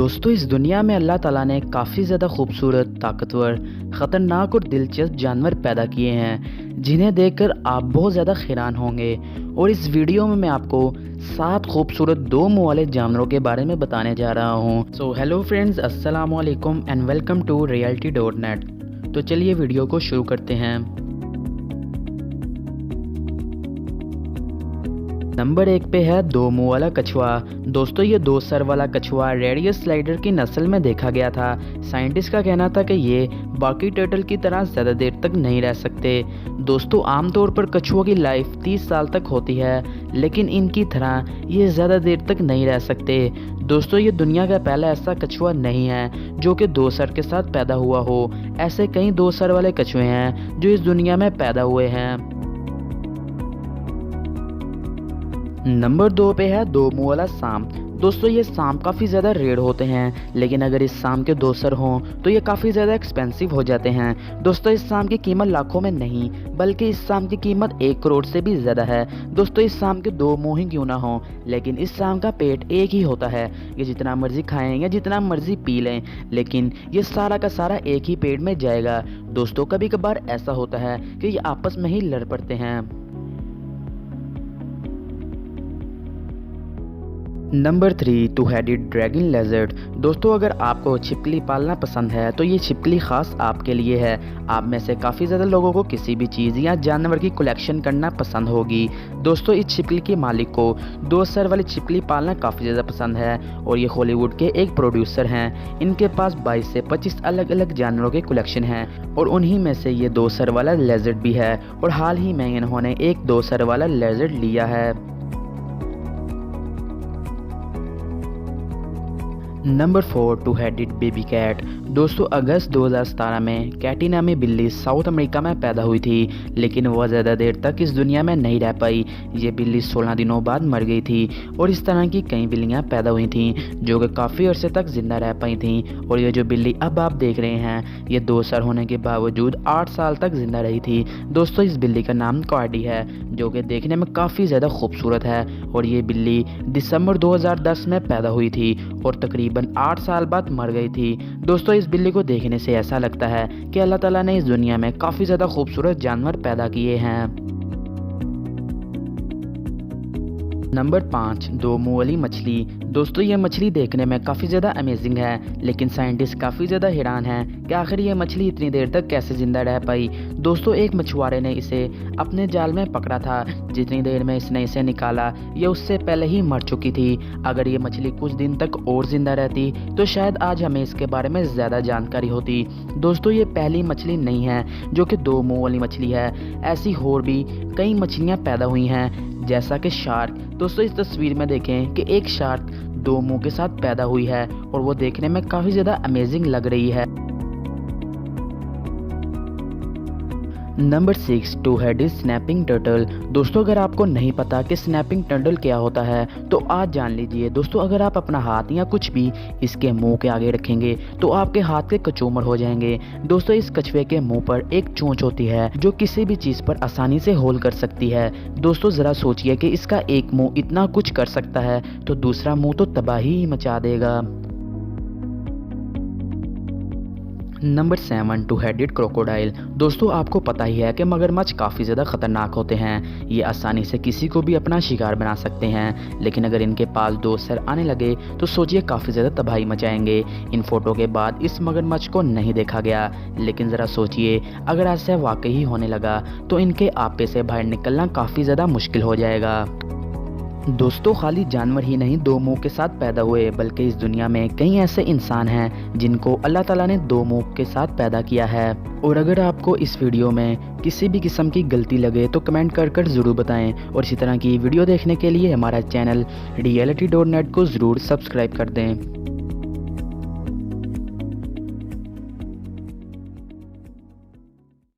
दोस्तों इस दुनिया में अल्लाह ताला ने काफ़ी ज़्यादा खूबसूरत, ताकतवर, ख़तरनाक और दिलचस्प जानवर पैदा किए हैं जिन्हें देखकर आप बहुत ज़्यादा हैरान होंगे। और इस वीडियो में मैं आपको 7 खूबसूरत 2 मुँह वाले जानवरों के बारे में बताने जा रहा हूँ। सो हेलो फ्रेंड्स, अस्सलाम वालेकुम एंड वेलकम टू reality.net। तो चलिए वीडियो को शुरू करते हैं। नंबर 1 पे है 2 मुँह वाला कछुआ। दोस्तों ये 2 सर वाला कछुआ रेडियस स्लाइडर की नस्ल में देखा गया था। साइंटिस्ट का कहना था कि ये बाकी टर्टल की तरह ज़्यादा देर तक नहीं रह सकते। दोस्तों आमतौर पर कछुओं की लाइफ 30 साल तक होती है, लेकिन इनकी तरह ये ज़्यादा देर तक नहीं रह सकते। दोस्तों ये दुनिया का पहला ऐसा कछुआ नहीं है जो कि 2 सर के साथ पैदा हुआ हो। ऐसे कई 2 सर वाले कछुए हैं जो इस दुनिया में पैदा हुए हैं। नंबर 2 पे है 2 मुँह वाला सांप। दोस्तों ये सांप काफ़ी ज़्यादा रेयर होते हैं, लेकिन अगर इस सांप के 2 सर हों तो ये काफ़ी ज़्यादा एक्सपेंसिव हो जाते हैं। दोस्तों इस सांप की कीमत लाखों में नहीं, बल्कि इस सांप की कीमत 1 करोड़ से भी ज़्यादा है। दोस्तों इस सांप के 2 मुँह ही क्यों ना हों, लेकिन इस सांप का पेट एक ही होता है। ये जितना मर्जी खाएं या जितना मर्जी पी लें, लेकिन ये सारा का सारा एक ही पेट में जाएगा। दोस्तों कभी कभार ऐसा होता है कि ये आपस में ही लड़ पड़ते हैं। Number 3 two headed dragon लेजर्ड। दोस्तों अगर आपको छिपकली पालना पसंद है तो ये छिपकली खास आपके लिए है। आप में से काफ़ी ज़्यादा लोगों को किसी भी चीज़ या जानवर की कलेक्शन करना पसंद होगी। दोस्तों इस छिपकली के मालिक को 2 सर वाली छिपकली पालना काफ़ी ज़्यादा पसंद है और ये हॉलीवुड के एक प्रोड्यूसर हैं। इनके पास 22 से 25 अलग अलग जानवरों के कलेक्शन हैं और उन्हीं में से ये 2 सर वाला लेजर्ड भी है। और हाल ही में इन्होंने एक 2 सर वाला लेजर्ड लिया है। Number 4 two headed baby cat. दोस्तों अगस्त 2017 में कैटी नामी बिल्ली साउथ अमेरिका में पैदा हुई थी, लेकिन वह ज़्यादा देर तक इस दुनिया में नहीं रह पाई। ये बिल्ली 16 दिनों बाद मर गई थी और इस तरह की कई बिल्लियां पैदा हुई थीं जो कि काफ़ी अरसे तक जिंदा रह पाई थीं। और ये जो बिल्ली अब आप देख रहे हैं ये 2 सर होने के बावजूद 8 साल तक जिंदा रही थी। दोस्तों इस बिल्ली का नाम कार्डी है जो कि देखने में काफ़ी ज़्यादा खूबसूरत है और ये बिल्ली दिसंबर 2010 में पैदा हुई थी और तकरीबन 8 साल बाद मर गई थी। दोस्तों इस बिल्ली को देखने से ऐसा लगता है कि अल्लाह ताला ने इस दुनिया में काफ़ी ज़्यादा खूबसूरत जानवर पैदा किए हैं। नंबर 5 2 मुँह वाली मछली। दोस्तों ये मछली देखने में काफ़ी ज़्यादा अमेजिंग है, लेकिन साइंटिस्ट काफ़ी ज़्यादा हैरान हैं कि आखिर ये मछली इतनी देर तक कैसे ज़िंदा रह पाई। दोस्तों एक मछुआरे ने इसे अपने जाल में पकड़ा था। जितनी देर में इसने इसे निकाला ये उससे पहले ही मर चुकी थी। अगर ये मछली कुछ दिन तक और ज़िंदा रहती तो शायद आज हमें इसके बारे में ज़्यादा जानकारी होती। दोस्तों ये पहली मछली नहीं है जो कि 2 मुँह वाली मछली है। ऐसी और भी कई मछलियाँ पैदा हुई हैं जैसा कि शार्क। दोस्तों इस तस्वीर में देखें कि एक शार्क 2 मुंह के साथ पैदा हुई है और वो देखने में काफ़ी ज़्यादा अमेजिंग लग रही है। Number 6 two headed snapping turtle. दोस्तों अगर आपको नहीं पता कि स्नैपिंग टर्टल क्या होता है तो आज जान लीजिए। दोस्तों अगर आप अपना हाथ या कुछ भी इसके मुंह के आगे रखेंगे तो आपके हाथ के कचूमर हो जाएंगे। दोस्तों इस कछुए के मुंह पर एक चोंच होती है जो किसी भी चीज़ पर आसानी से होल कर सकती है। दोस्तों ज़रा सोचिए कि इसका एक मुंह इतना कुछ कर सकता है तो दूसरा मुंह तो तबाही ही मचा देगा। Number 7 two headed crocodile. दोस्तों आपको पता ही है कि मगरमच्छ काफ़ी ज़्यादा ख़तरनाक होते हैं। ये आसानी से किसी को भी अपना शिकार बना सकते हैं, लेकिन अगर इनके पास 2 सर आने लगे तो सोचिए काफ़ी ज़्यादा तबाही मचाएंगे। इन फोटो के बाद इस मगरमच्छ को नहीं देखा गया, लेकिन ज़रा सोचिए अगर ऐसा वाकई ही होने लगा तो इनके आपे से बाहर निकलना काफ़ी ज़्यादा मुश्किल हो जाएगा। दोस्तों खाली जानवर ही नहीं 2 मुंह के साथ पैदा हुए, बल्कि इस दुनिया में कई ऐसे इंसान हैं जिनको अल्लाह ताला ने 2 मुंह के साथ पैदा किया है। और अगर आपको इस वीडियो में किसी भी किस्म की गलती लगे तो कमेंट कर ज़रूर बताएं और इसी तरह की वीडियो देखने के लिए हमारा चैनल reality.net को ज़रूर सब्सक्राइब कर दें।